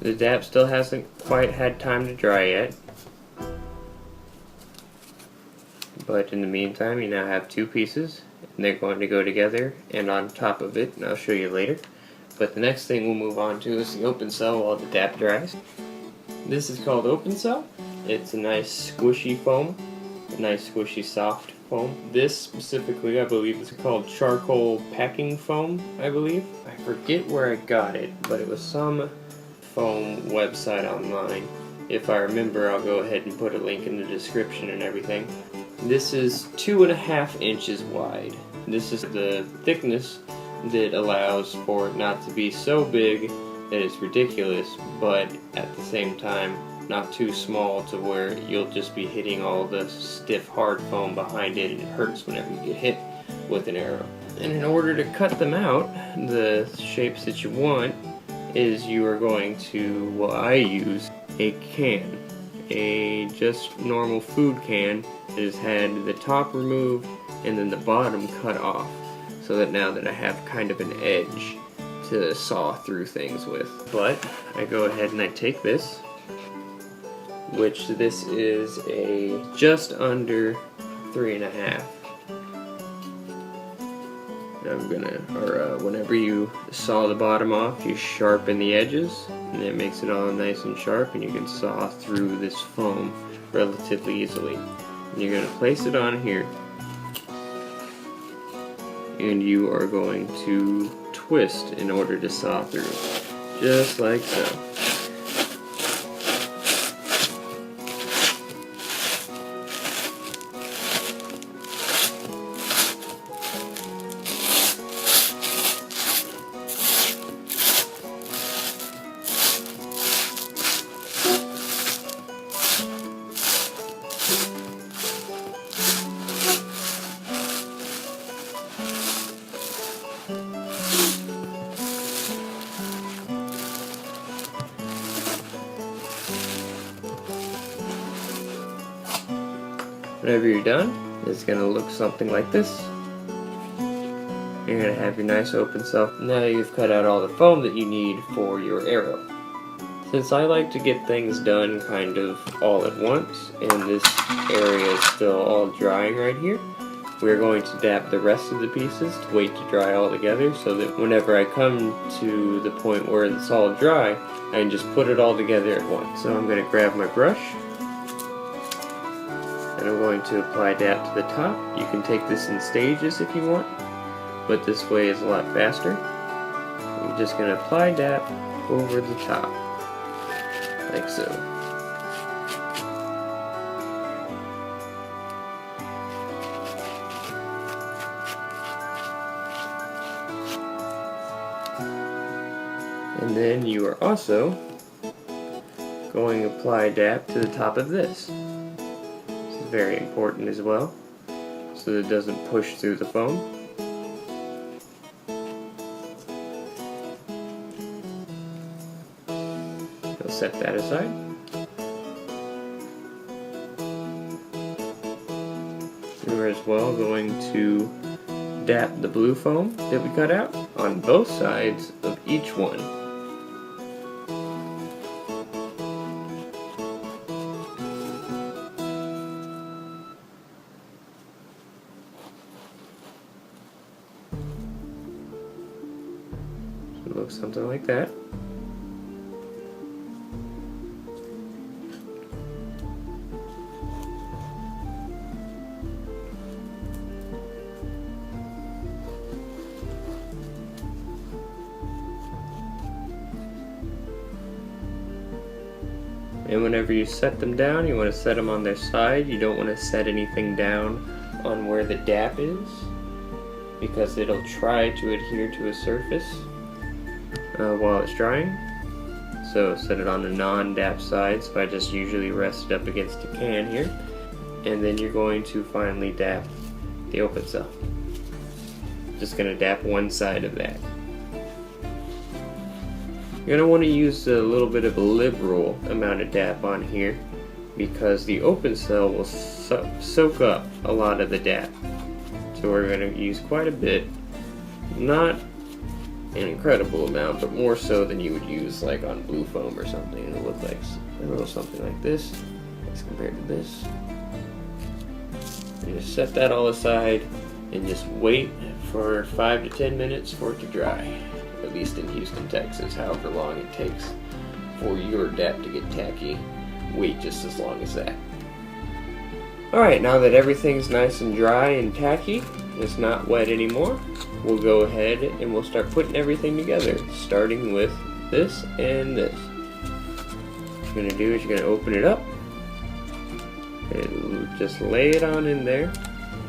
The DAP still hasn't quite had time to dry yet, but in the meantime you now have two pieces and they're going to go together and on top of it, and I'll show you later. But the next thing we'll move on to is the open cell while the DAP dries. This is called open cell. It's a nice squishy foam, a nice squishy soft foam. This specifically I believe is called charcoal packing foam, I believe. I forget where I got it, but it was some foam website online. If I remember, I'll go ahead and put a link in the description and everything. This is 2.5 inches wide. This is the thickness that allows for it not to be so big that it's ridiculous, but at the same time not too small to where you'll just be hitting all the stiff hard foam behind it and it hurts whenever you get hit with an arrow. And in order to cut them out, the shapes that you want, is you are going to, well, I use a can, a just normal food can that has had the top removed and then the bottom cut off, so that now that I have kind of an edge to saw through things with. But I go ahead and I take this, which this is a just under 3.5. I'm gonna, whenever you saw the bottom off, you sharpen the edges, and it makes it all nice and sharp, and you can saw through this foam relatively easily. And you're gonna place it on here, and you are going to twist in order to saw through, just like so. Whenever you're done, it's going to look something like this. You're going to have your nice open cell. Now you've cut out all the foam that you need for your arrow. Since I like to get things done kind of all at once, and this area is still all drying right here, we're going to dap the rest of the pieces to wait to dry all together, so that whenever I come to the point where it's all dry, I can just put it all together at once. So I'm going to grab my brush, and I'm going to apply DAP to the top. You can take this in stages if you want, but this way is a lot faster. I'm just going to apply DAP over the top, like so. And then you are also going to apply DAP to the top of this. Very important as well, so that it doesn't push through the foam. I'll set that aside. We're as well going to dap the blue foam that we cut out on both sides of each one. It looks something like that. And whenever you set them down, you want to set them on their side. You don't want to set anything down on where the DAP is, because it'll try to adhere to a surface while it's drying. So set it on the non-DAP side, so I just usually rest it up against a can here. And then you're going to finally DAP the open cell. Just going to DAP one side of that. You're going to want to use a little bit of a liberal amount of DAP on here, because the open cell will soak up a lot of the DAP. So we're going to use quite a bit. Not an incredible amount, but more so than you would use like on blue foam or something. It'll look like a little something like this as compared to this. You just set that all aside and just wait for 5 to 10 minutes for it to dry. At least in Houston, Texas, however long it takes for your DAP to get tacky, wait just as long as that. Alright, now that everything's nice and dry and tacky, it's not wet anymore, we'll go ahead and we'll start putting everything together, starting with this and this. What you're going to do is you're going to open it up and just lay it on in there.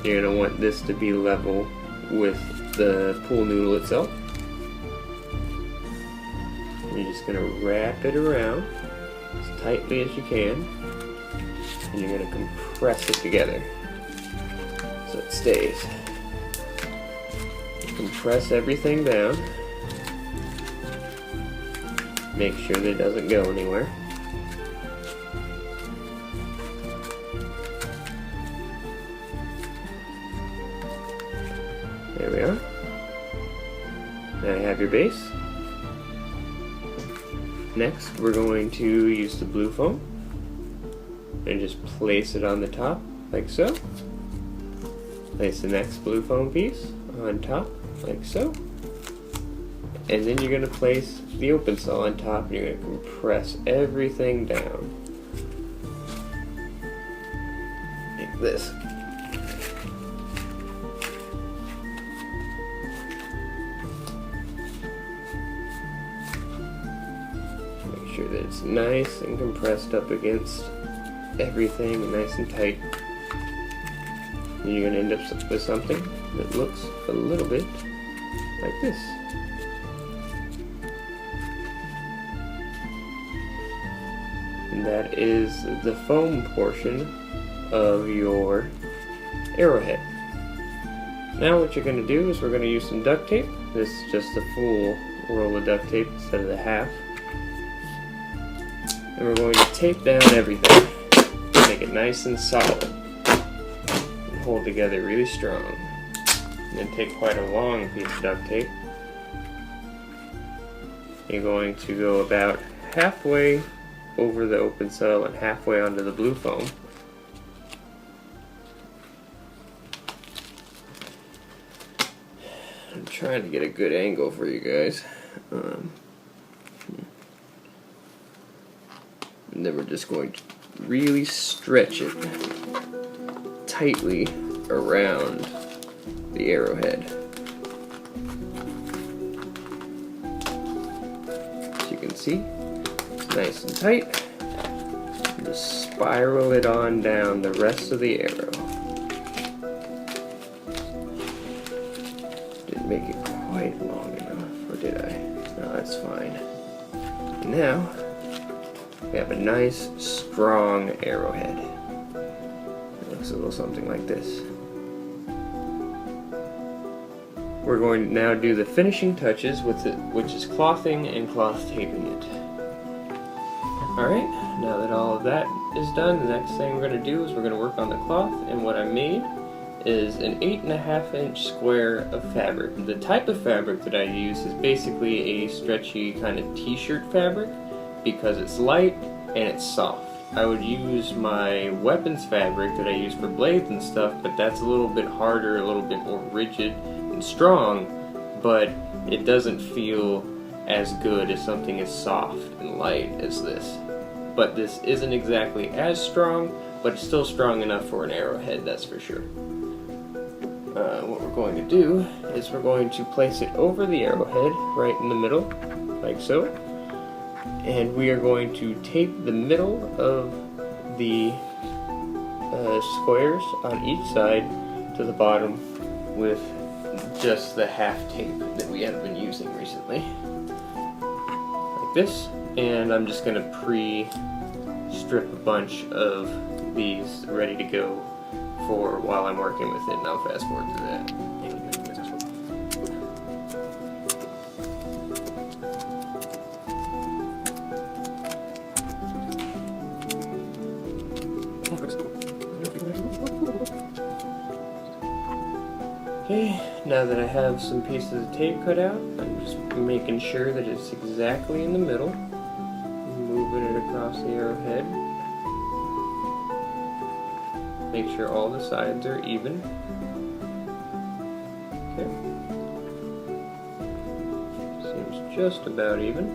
You're going to want this to be level with the pool noodle itself. You're just going to wrap it around as tightly as you can, and you're going to compress it together so it stays. Compress everything down. Make sure that it doesn't go anywhere. There we are. Now you have your base. Next, we're going to use the blue foam and just place it on the top, like so. Place the next blue foam piece on top, like so. And then you're going to place the open cell on top, and you're going to compress everything down. Like this. Sure that it's nice and compressed up against everything, nice and tight. And you're going to end up with something that looks a little bit like this. And that is the foam portion of your arrowhead. Now what you're going to do is we're going to use some duct tape. This is just the full roll of duct tape instead of the half. And we're going to tape down everything, make it nice and solid, and hold together really strong. And then take quite a long piece of duct tape. You're going to go about halfway over the open cell and halfway onto the blue foam. I'm trying to get a good angle for you guys. And then we're just going to really stretch it tightly around the arrowhead. As you can see, it's nice and tight. And just spiral it on down the rest of the arrow. Didn't make it quite long enough, or did I? No, that's fine. And now, we have a nice, strong arrowhead. It looks a little something like this. We're going to now do the finishing touches with it, which is clothing and cloth taping it. Alright, now that all of that is done, the next thing we're going to do is we're going to work on the cloth, and what I made is an 8.5-inch square of fabric. The type of fabric that I use is basically a stretchy kind of t-shirt fabric, because it's light and it's soft. I would use my weapons fabric that I use for blades and stuff, but that's a little bit harder, a little bit more rigid and strong, but it doesn't feel as good as something as soft and light as this. But this isn't exactly as strong, but it's still strong enough for an arrowhead, that's for sure. What we're going to do is we're going to place it over the arrowhead right in the middle, like so. And we are going to tape the middle of the squares on each side to the bottom with just the half tape that we have been using recently. Like this. And I'm just going to pre-strip a bunch of these ready to go for while I'm working with it, and I'll fast forward through that. Okay, now that I have some pieces of tape cut out, I'm just making sure that it's exactly in the middle, moving it across the arrowhead. Make sure all the sides are even. Okay. Seems just about even.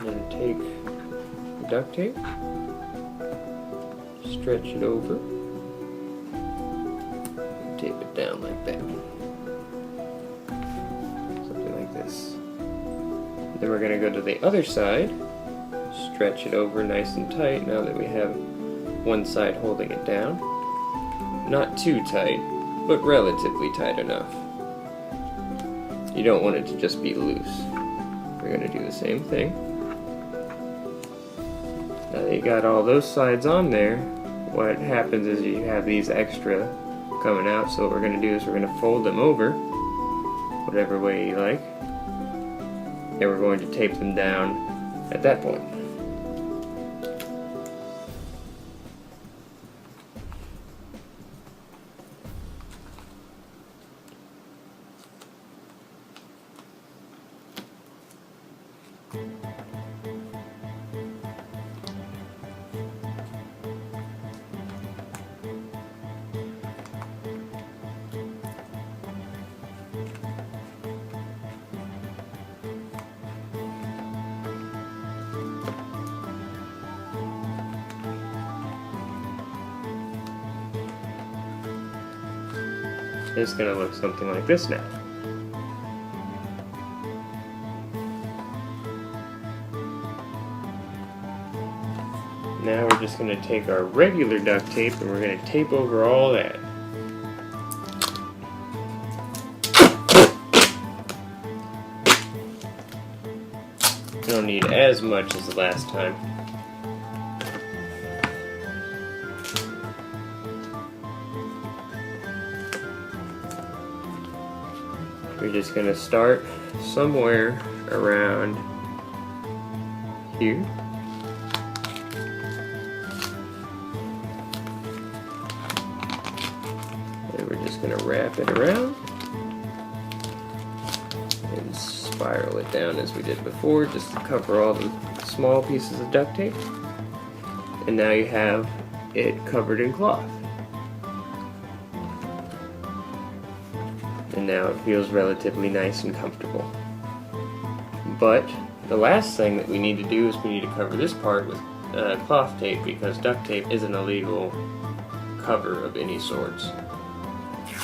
And then take the duct tape, stretch it over, and tape it down like that. Something like this. Then we're going to go to the other side, stretch it over nice and tight now that we have one side holding it down. Not too tight, but relatively tight enough. You don't want it to just be loose. We're going to do the same thing. Now that you got all those sides on there, what happens is you have these extra coming out, so what we're going to do is we're going to fold them over, whatever way you like, and we're going to tape them down at that point. It's going to look something like this now. Now we're just going to take our regular duct tape and we're going to tape over all that. You don't need as much as the last time. We're just going to start somewhere around here. And we're just going to wrap it around and spiral it down as we did before, just to cover all the small pieces of duct tape. And now you have it covered in cloth. And now it feels relatively nice and comfortable. But the last thing that we need to do is we need to cover this part with cloth tape, because duct tape is an illegal cover of any sorts.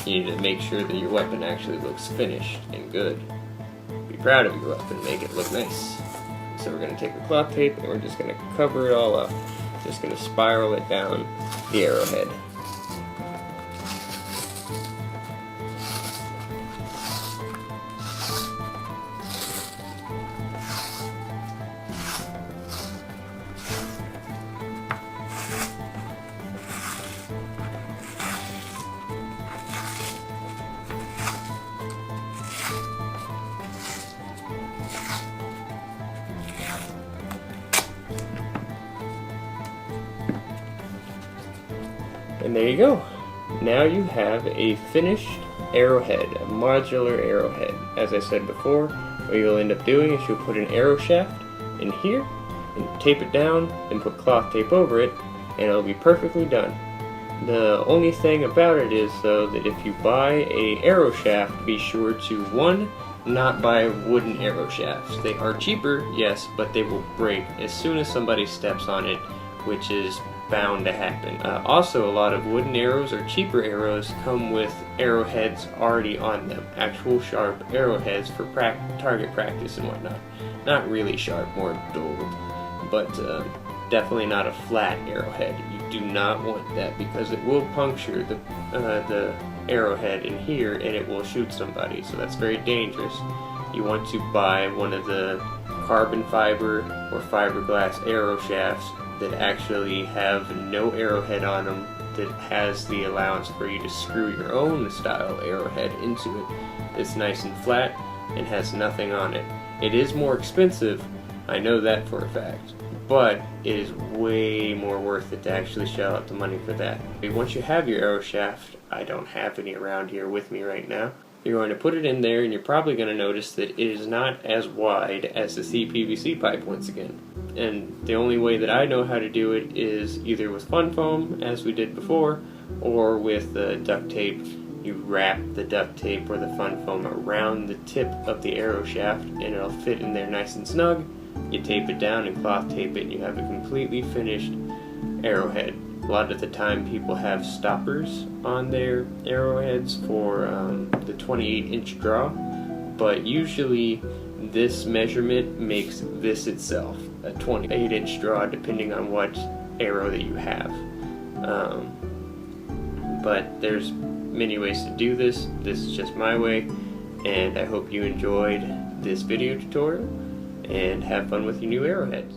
You need to make sure that your weapon actually looks finished and good. Be proud of your weapon, make it look nice. So we're going to take the cloth tape and we're just going to cover it all up. Just going to spiral it down the arrowhead. And there you go. Now you have a finished arrowhead, a modular arrowhead. As I said before, what you'll end up doing is you'll put an arrow shaft in here and tape it down and put cloth tape over it, and it'll be perfectly done. The only thing about it is, though, that if you buy a arrow shaft, be sure to, one, not buy wooden arrow shafts. They are cheaper, yes, but they will break as soon as somebody steps on it, which is bound to happen. Also, a lot of wooden arrows or cheaper arrows come with arrowheads already on them. Actual sharp arrowheads for target practice and whatnot. Not really sharp, more dull, but definitely not a flat arrowhead. You do not want that, because it will puncture the arrowhead in here and it will shoot somebody, so that's very dangerous. You want to buy one of the carbon fiber or fiberglass arrow shafts that actually have no arrowhead on them, that has the allowance for you to screw your own style arrowhead into it. It's nice and flat and has nothing on it. It is more expensive, I know that for a fact, but it is way more worth it to actually shell out the money for that. Once you have your arrow shaft, I don't have any around here with me right now, You're going to put it in there, and you're probably going to notice that it is not as wide as the CPVC pipe once again. And the only way that I know how to do it is either with fun foam, as we did before, or with duct tape. You wrap the duct tape or the fun foam around the tip of the arrow shaft, and it'll fit in there nice and snug. You tape it down and cloth tape it, and you have a completely finished arrowhead. A lot of the time people have stoppers on their arrowheads for the 28-inch draw, but usually this measurement makes this itself a 28-inch draw, depending on what arrow that you have. But there's many ways to do this. This is just my way, and I hope you enjoyed this video tutorial and have fun with your new arrowheads.